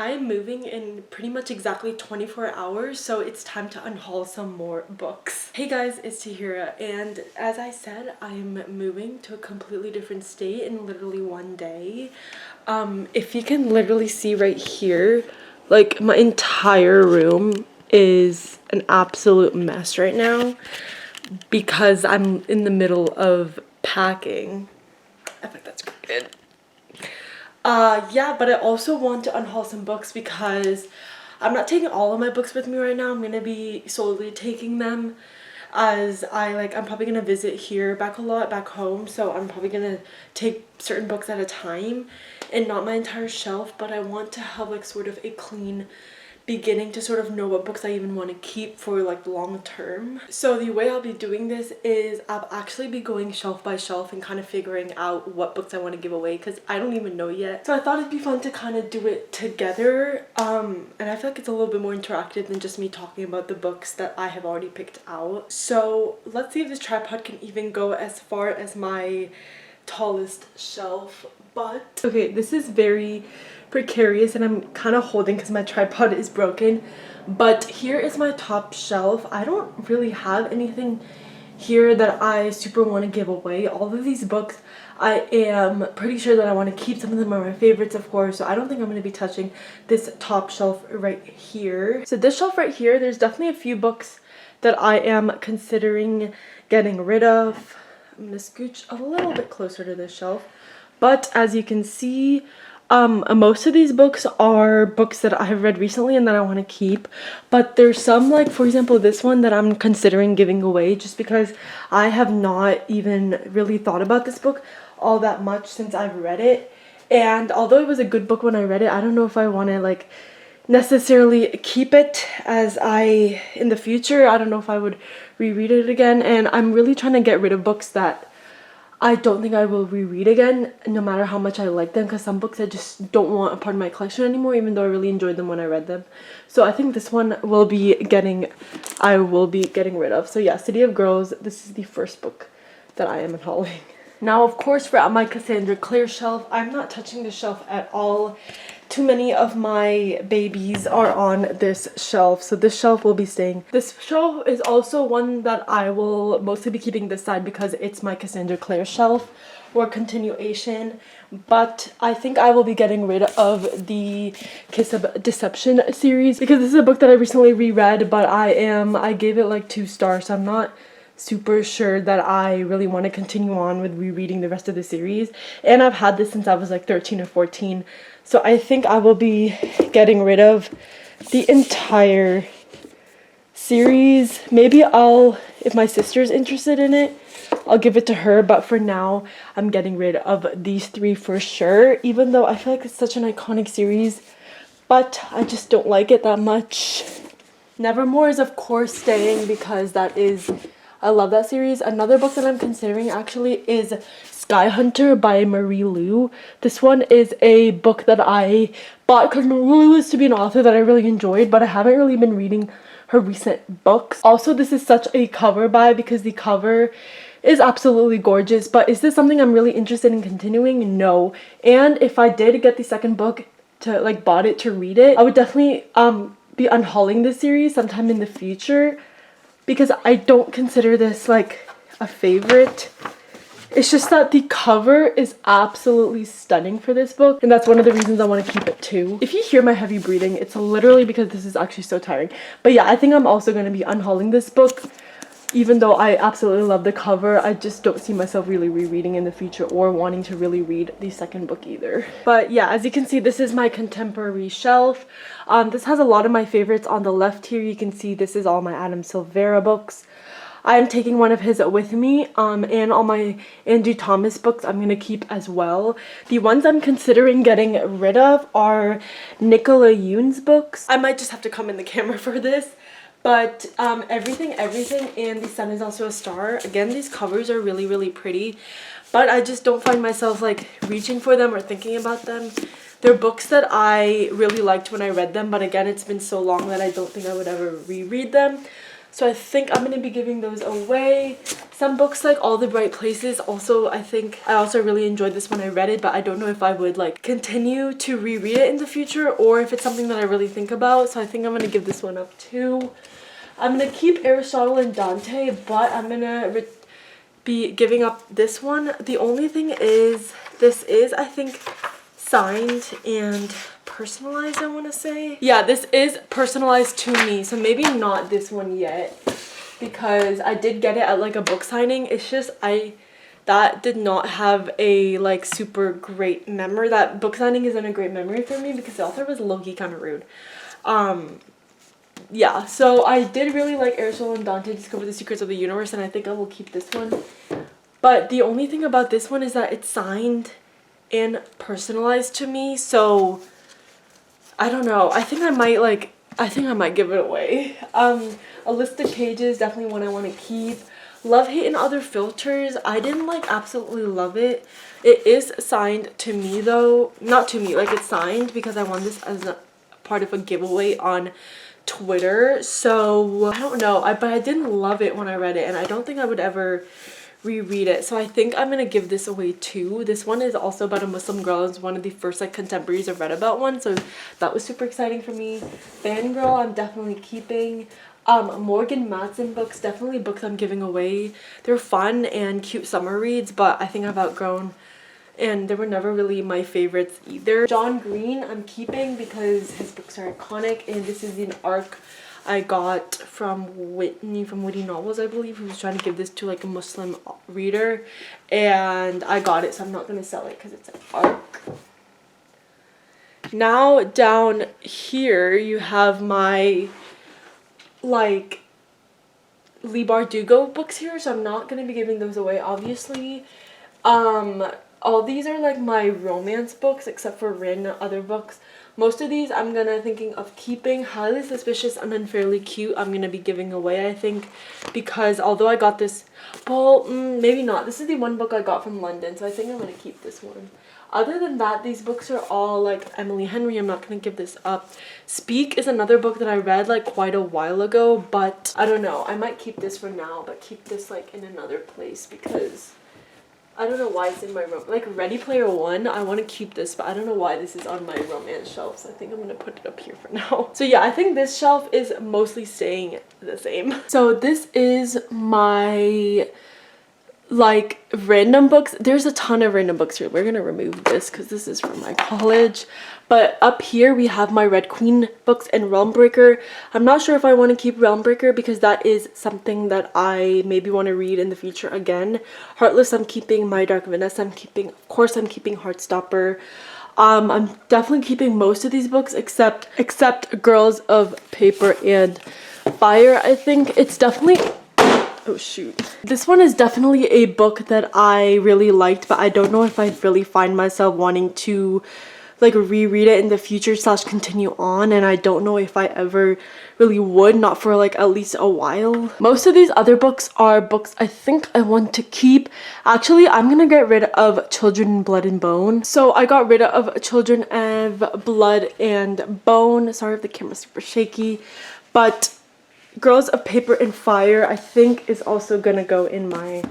I'm moving in pretty much exactly 24 hours, so it's time to unhaul some more books. Hey guys, it's Tahira, and as I said, I'm moving to a completely different state in literally one day. If you can literally see right here, like my entire room is an absolute mess right now because I'm in the middle of packing. I think that's good. Yeah, but I also want to unhaul some books because I'm not taking all of my books with me right now. I'm gonna be solely taking them as I'm probably gonna visit here back a lot back home, so I'm probably gonna take certain books at a time and not my entire shelf, but I want to have like sort of a clean beginning to sort of know what books I even want to keep for like long term. So the way I'll be doing this is I'll actually be going shelf by shelf and kind of figuring out what books I want to give away because I don't even know yet. So I thought it'd be fun to kind of do it together, and I feel like it's a little bit more interactive than just me talking about the books that I have already picked out. So let's see if this tripod can even go as far as my tallest shelf. But okay, this is very precarious and I'm kind of holding because my tripod is broken, but here is my top shelf. I don't really have anything here that I super want to give away. All of these books I am pretty sure that I want to keep. Some of them are my favorites, of course, so I don't think I'm going to be touching this top shelf right here. So this shelf right here, there's definitely a few books that I am considering getting rid of. I'm going to scooch a little bit closer to this shelf. But as you can see, most of these books are books that I have read recently and that I want to keep. But there's some, like for example this one, that I'm considering giving away just because I have not even really thought about this book all that much since I've read it. And although it was a good book when I read it, I don't know if I want to like necessarily keep it as in the future. I don't know if I would reread it again, and I'm really trying to get rid of books that I don't think I will reread again, no matter how much I like them, because some books I just don't want a part of my collection anymore, even though I really enjoyed them when I read them. So I think this one will be I will be getting rid of. So yeah, City of Girls, this is the first book that I am unhauling. Now, of course, for my Cassandra Clare shelf, I'm not touching the shelf at all. Too many of my babies are on this shelf, so this shelf will be staying. This shelf is also one that I will mostly be keeping this side because it's my Cassandra Clare shelf or continuation, but I think I will be getting rid of the Kiss of Deception series because this is a book that I recently reread, but I gave it like 2 stars, so I'm not super sure that I really want to continue on with rereading the rest of the series, and I've had this since I was like 13 or 14. So I think I will be getting rid of the entire series. Maybe if my sister's interested in it, I'll give it to her. But for now, I'm getting rid of these 3 for sure. Even though I feel like it's such an iconic series, but I just don't like it that much. Nevermore is of course staying because I love that series. Another book that I'm considering actually is Sky Hunter by Marie Lu. This one is a book that I bought because Marie Lu used to be an author that I really enjoyed, but I haven't really been reading her recent books. Also, this is such a cover buy because the cover is absolutely gorgeous, but is this something I'm really interested in continuing? No. And if I did get the second book to bought it to read it, I would definitely be unhauling this series sometime in the future because I don't consider this like a favorite. It's just that the cover is absolutely stunning for this book, and that's one of the reasons I want to keep it too. If you hear my heavy breathing, it's literally because this is actually so tiring. But yeah, I think I'm also going to be unhauling this book. Even though I absolutely love the cover, I just don't see myself really rereading in the future or wanting to really read the second book either. But yeah, as you can see, this is my contemporary shelf. This has a lot of my favorites. On the left here, you can see this is all my Adam Silvera books. I am taking one of his with me, and all my Angie Thomas books I'm going to keep as well. The ones I'm considering getting rid of are Nicola Yoon's books. I might just have to come in the camera for this. But everything, and The Sun Is Also a Star. Again, these covers are really, really pretty, but I just don't find myself like reaching for them or thinking about them. They're books that I really liked when I read them, but again, it's been so long that I don't think I would ever reread them. So I think I'm going to be giving those away. Some books like All the Bright Places, also I think I also really enjoyed this when I read it, but I don't know if I would like continue to reread it in the future or if it's something that I really think about. So I think I'm going to give this one up too. I'm going to keep Aristotle and Dante, but I'm going to be giving up this one. The only thing is, this is, I think, signed and personalized, I want to say. Yeah, this is personalized to me, so maybe not this one yet, because I did get it at like a book signing. It's just that did not have a like super great memory. That book signing isn't a great memory for me because the author was low-key kind of rude. Yeah, so I did really like Aristotle and Dante Discover the Secrets of the Universe, and I think I will keep this one. But the only thing about this one is that it's signed and personalized to me, so I don't know. I think I might give it away. A List of Cages, definitely one I want to keep. Love, Hate, and Other Filters, I didn't like absolutely love it. It is signed to me though. Not to me, like it's signed because I won this as a part of a giveaway on Twitter. So I don't know, but I didn't love it when I read it, and I don't think I would ever reread it. So I think I'm gonna give this away too. This one is also about a Muslim girl. It's one of the first like contemporaries I've read about one, so that was super exciting for me. Fangirl, I'm definitely keeping. Morgan Matson books, definitely books I'm giving away. They're fun and cute summer reads, but I think I've outgrown, and they were never really my favorites either. John Green, I'm keeping because his books are iconic, and this is an arc I got from Whitney from Witty Novels, I believe, who was trying to give this to like a Muslim reader, and I got it, so I'm not going to sell it because it's an arc. Now down here you have my like Leigh Bardugo books here, so I'm not going to be giving those away, obviously. All these are like my romance books except for random other books. Most of these I'm thinking of keeping. Highly Suspicious and Unfairly Cute I'm gonna be giving away, I think, because although I got this, well, maybe not. This is the one book I got from London, so I think I'm gonna keep this one. Other than that, these books are all like Emily Henry. I'm not gonna give this up. Speak is another book that I read like quite a while ago, but I don't know. I might keep this for now, but keep this like in another place because I don't know why it's in my room. Like Ready Player One, I want to keep this, but I don't know why this is on my romance shelf, so I think I'm going to put it up here for now. So yeah, I think this shelf is mostly staying the same. So this is my like random books. There's a ton of random books here. We're going to remove this because this is from my college. But up here we have my Red Queen books and Realmbreaker. I'm not sure if I want to keep Realmbreaker because that is something that I maybe want to read in the future again. Heartless I'm keeping. My Dark Vanessa I'm keeping. Of course I'm keeping Heartstopper. I'm definitely keeping most of these books except Girls of Paper and Fire. I think it's definitely... Oh shoot. This one is definitely a book that I really liked, but I don't know if I really find myself wanting to like reread it in the future / continue on, and I don't know if I ever really would, not for like at least a while. Most of these other books are books I think I want to keep. Actually, I'm gonna get rid of Children in Blood and Bone. So I got rid of Children of Blood and Bone. Sorry if the camera's super shaky, but Girls of Paper and Fire I think is also gonna go in my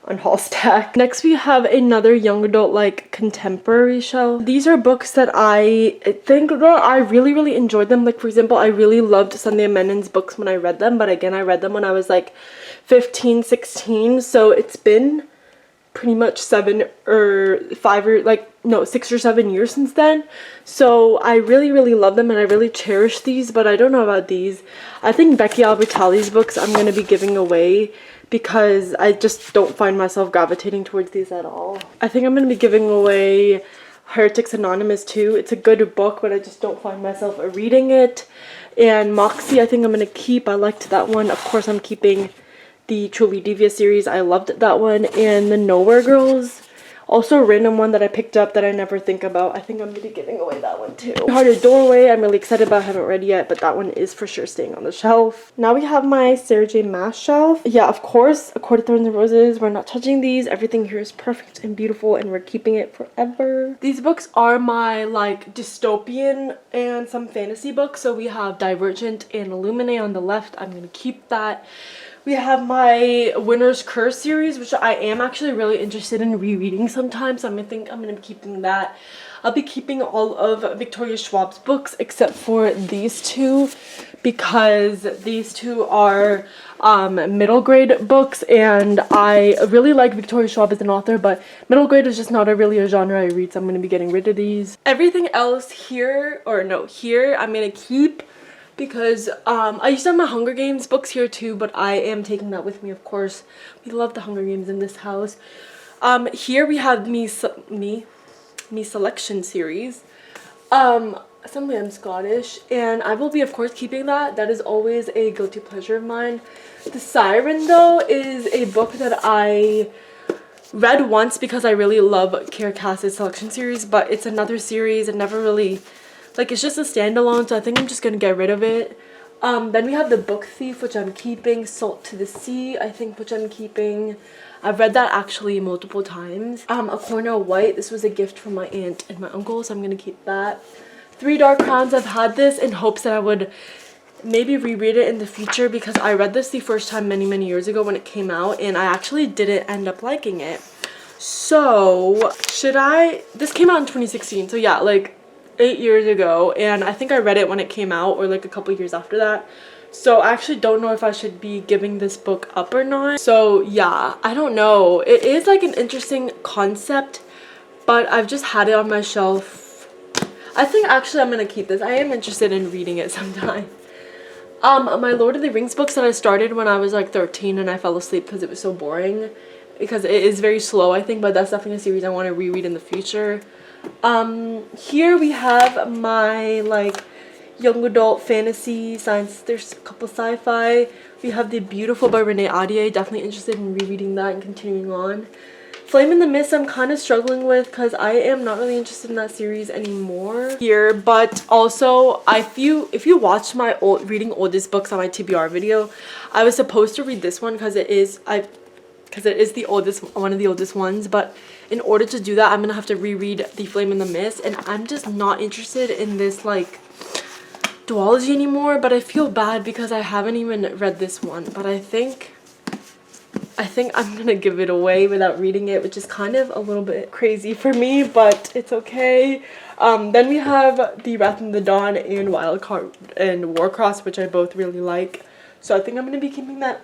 unhaul stack. Next we have another young adult like contemporary shelf. These are books that I think that I really enjoyed them. Like for example, I really loved Sunday Menon's books when I read them, but again I read them when I was like 15, 16, so it's been pretty much 6 or 7 years since then. So I really love them and I really cherish these, but I don't know about these. I think Becky Albertalli's books I'm going to be giving away because I just don't find myself gravitating towards these at all. I think I'm going to be giving away Heretics Anonymous too. It's a good book, but I just don't find myself reading it. And Moxie I think I'm going to keep. I liked that one. Of course I'm keeping the Truly Devious series. I loved that one. And the Nowhere Girls Also a random one that I picked up that I never think about. I think I'm going to be giving away that one too. Hearted Doorway, I'm really excited about. I haven't read yet, but that one is for sure staying on the shelf. Now we have my Sarah J Maas shelf. Yeah, of course, A Court of Thorns and Roses. We're not touching these. Everything here is perfect and beautiful, and we're keeping it forever. These books are my like dystopian and some fantasy books. So we have Divergent and Illuminate on the left. I'm going to keep that. We have my Winter's Curse series, which I am actually really interested in rereading sometimes. So I think I'm going to be keeping that. I'll be keeping all of Victoria Schwab's books except for these two, because these two are middle grade books, and I really like Victoria Schwab as an author, but middle grade is just not really a genre I read, so I'm going to be getting rid of these. Everything else here, or no, here I'm going to keep, because I used to have my Hunger Games books here too, but I am taking that with me, of course. We love the Hunger Games in this house. Here we have me Selection series. Assembly, I'm Scottish, and I will be of course keeping that. That is always a guilty pleasure of mine. The Siren, though, is a book that I read once because I really love Kiera Cass's Selection series, but it's another series and never really, like, it's just a standalone, so I think I'm just gonna get rid of it. Then we have The Book Thief, which I'm keeping. Salt to the Sea, I think, which I'm keeping. I've read that actually multiple times. A Corner of White, this was a gift from my aunt and my uncle, so I'm gonna keep that. Three Dark Crowns, I've had this in hopes that I would maybe reread it in the future, because I read this the first time many years ago when it came out, and I actually didn't end up liking it. So this came out in 2016, so yeah, like 8 years ago, and I think I read it when it came out, or like a couple years after that. So I actually don't know if I should be giving this book up or not. So yeah, I don't know. It is like an interesting concept, but I've just had it on my shelf. I think actually I'm gonna keep this. I am interested in reading it sometime. My Lord of the Rings books that I started when I was like 13 and I fell asleep because it was so boring, because it is very slow, I think, but that's definitely a series I want to reread in the future. Here we have my like young adult fantasy science. There's a couple sci-fi. We have The Beautiful by Renee Ahdieh. Definitely interested in rereading that and continuing on. Flame in the Mist I'm kind of struggling with because I am not really interested in that series anymore here, but also if you watched my reading oldest books on my TBR video, I was supposed to read this one because it is the oldest, one of the oldest ones, but in order to do that I'm gonna have to reread The Flame in the Mist, and I'm just not interested in this like duology anymore. But I feel bad because I haven't even read this one, but I think I'm gonna give it away without reading it, which is kind of a little bit crazy for me, but it's okay. Then we have The Wrath of the Dawn and Wildcard and Warcross, which I both really like, so I think I'm gonna be keeping that.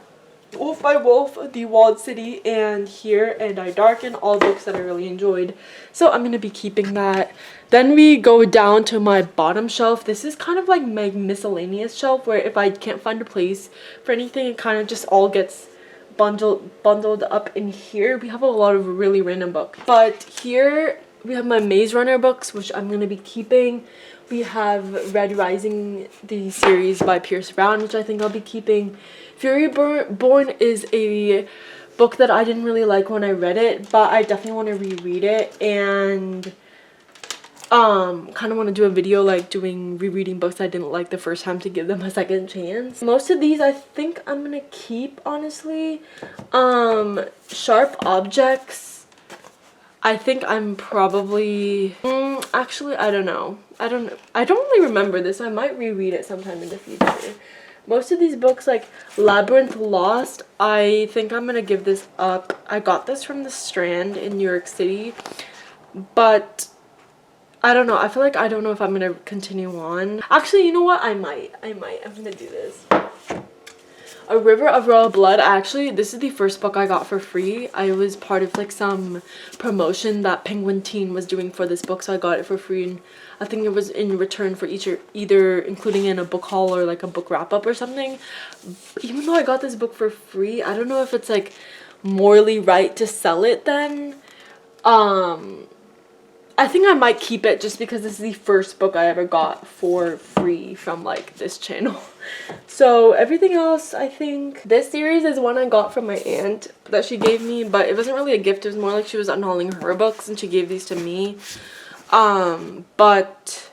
Wolf by Wolf, The Walled City, and Here and I Darken, all books that I really enjoyed, so I'm gonna be keeping that. Then we go down to my bottom shelf. This is kind of like my miscellaneous shelf, where if I can't find a place for anything, it kind of just all gets bundled up in here. We have a lot of really random books, but here we have my Maze Runner books, which I'm gonna be keeping. We have Red Rising, the series by Pierce Brown, which I think I'll be keeping. Fury Born is a book that I didn't really like when I read it, but I definitely want to reread it, and kind of want to do a video like doing rereading books I didn't like the first time to give them a second chance. Most of these I think I'm gonna keep, honestly. Sharp Objects, I think I'm probably actually I don't know. I don't really remember this. I might reread it sometime in the future. Most of these books, like Labyrinth Lost, I think I'm gonna give this up. I got this from the Strand in New York City, but I don't know. I feel like I don't know if I'm gonna continue on. Actually, you know what? I might. I'm gonna do this. A River of Royal Blood. This is the first book I got for free. I was part of like some promotion that Penguin Teen was doing for this book, so I got it for free, and I think it was in return for either including in a book haul or like a book wrap up or something. Even though I got this book for free, I don't know if it's like morally right to sell it then. I think I might keep it just because this is the first book I ever got for free from like this channel. So everything else, I think this series is one I got from my aunt that she gave me, but it wasn't really a gift. It was more like she was unhauling her books and she gave these to me. But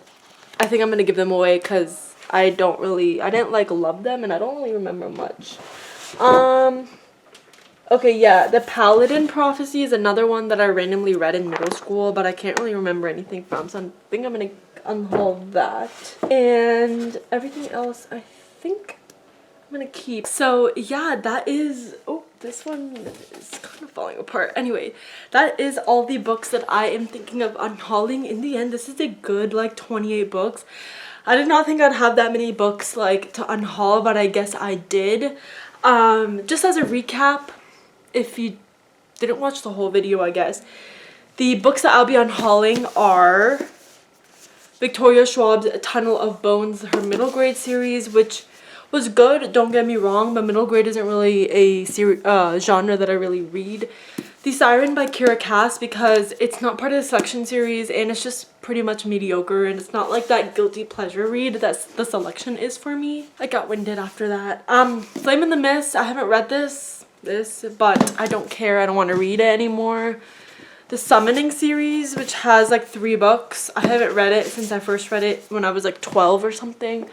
I think I'm gonna give them away because I didn't like love them and I don't really remember much. Okay, yeah, The Paladin Prophecy is another one that I randomly read in middle school, but I can't really remember anything from, so I think I'm gonna unhaul that. And everything else, I think I'm gonna keep. So yeah, that is, oh, this one is kind of falling apart. Anyway, that is all the books that I am thinking of unhauling. In the end, this is a good like 28 books. I did not think I'd have that many books like to unhaul, but I guess I did. Just as a recap, if you didn't watch the whole video, I guess, the books that I'll be unhauling are Victoria Schwab's Tunnel of Bones, her middle grade series, which was good, don't get me wrong, but middle grade isn't really a genre that I really read. The Siren by Kira Cass, because it's not part of the Selection series and it's just pretty much mediocre and it's not like that guilty pleasure read that the Selection is for me. I got winded after that. Flame in the Mist, I haven't read this, but I don't care. I don't want to read it anymore. The Summoning series, which has like 3 books. I haven't read it since I first read it when I was like 12 or something.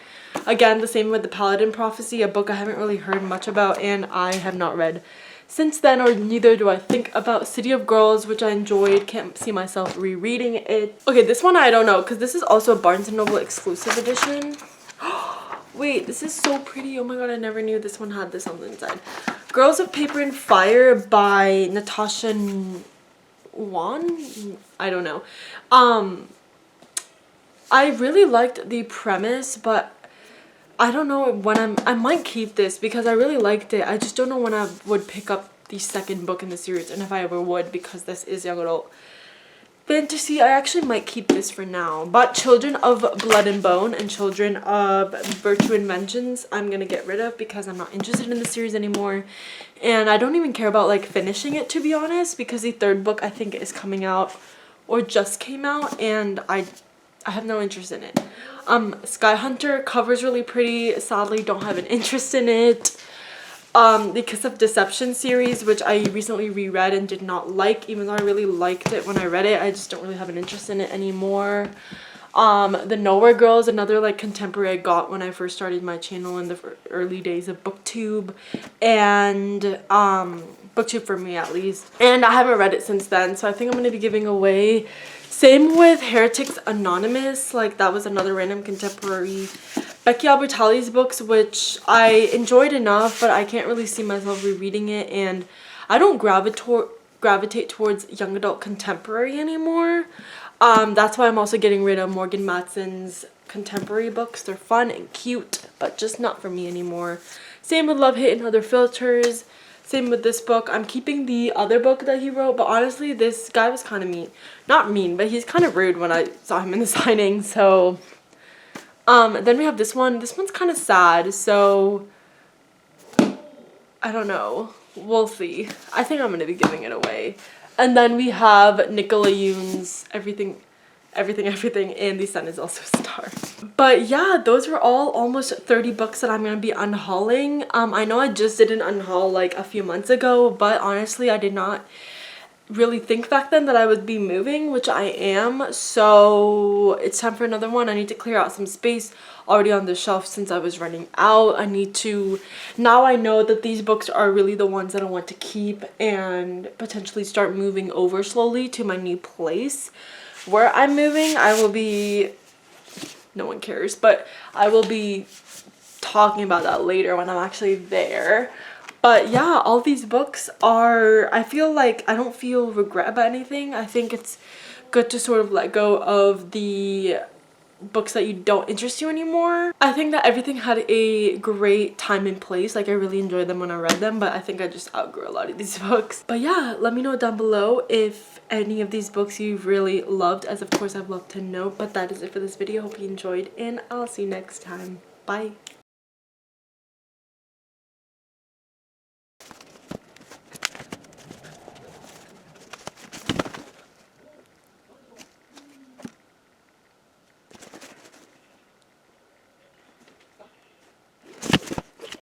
Again, the same with The Paladin Prophecy, a book I haven't really heard much about and I have not read since then, or neither do I think about City of Girls, which I enjoyed. Can't see myself rereading it. Okay, this one I don't know because this is also a Barnes & Noble exclusive edition. Wait, this is so pretty. Oh my god, I never knew this one had this on the inside. Girls of Paper and Fire by Natasha Wan? I don't know. I really liked the premise, but I don't know when I might keep this because I really liked it. I just don't know when I would pick up the second book in the series and if I ever would, because this is young adult fantasy. I actually might keep this for now. But Children of Blood and Bone and Children of Virtue and Vengeance I'm gonna get rid of because I'm not interested in the series anymore. And I don't even care about like finishing it, to be honest, because the third book I think is coming out or just came out and I have no interest in it. Sky Hunter, cover's really pretty. Sadly, don't have an interest in it. The Kiss of Deception series, which I recently reread and did not like, even though I really liked it when I read it. I just don't really have an interest in it anymore. The Nowhere Girls, another like contemporary I got when I first started my channel in the early days of BookTube, and BookTube for me at least. And I haven't read it since then, so I think I'm going to be giving away. Same with Heretics Anonymous, like that was another random contemporary. Becky Albertalli's books, which I enjoyed enough, but I can't really see myself rereading it, and I don't gravitate towards young adult contemporary anymore. That's why I'm also getting rid of Morgan Matson's contemporary books. They're fun and cute, but just not for me anymore. Same with Love, Hate, and Other Filters. Same with this book. I'm keeping the other book that he wrote, but honestly, this guy was kind of mean. Not mean, but he's kind of rude when I saw him in the signing, so... then we have this one. This one's kind of sad, so... I don't know. We'll see. I think I'm going to be giving it away. And then we have Nicola Yoon's Everything, and The Sun Is Also a Star. But yeah, those were all almost 30 books that I'm going to be unhauling. I know I just did an unhaul like a few months ago, but honestly, I did not really think back then that I would be moving, which I am. So it's time for another one. I need to clear out some space already on the shelf since I was running out. I need to, now I know that these books are really the ones that I want to keep and potentially start moving over slowly to my new place. Where I'm moving, I will be, no one cares, but I will be talking about that later when I'm actually there. But yeah, all these books are, I feel like I don't feel regret about anything. I think it's good to sort of let go of the books that you don't interest you anymore. I think that everything had a great time and place. Like I really enjoyed them when I read them, but I think I just outgrew a lot of these books. But yeah, let me know down below if any of these books you've really loved, as of course I've loved to know. But that is it for this video. Hope you enjoyed, and I'll see you next time. Bye.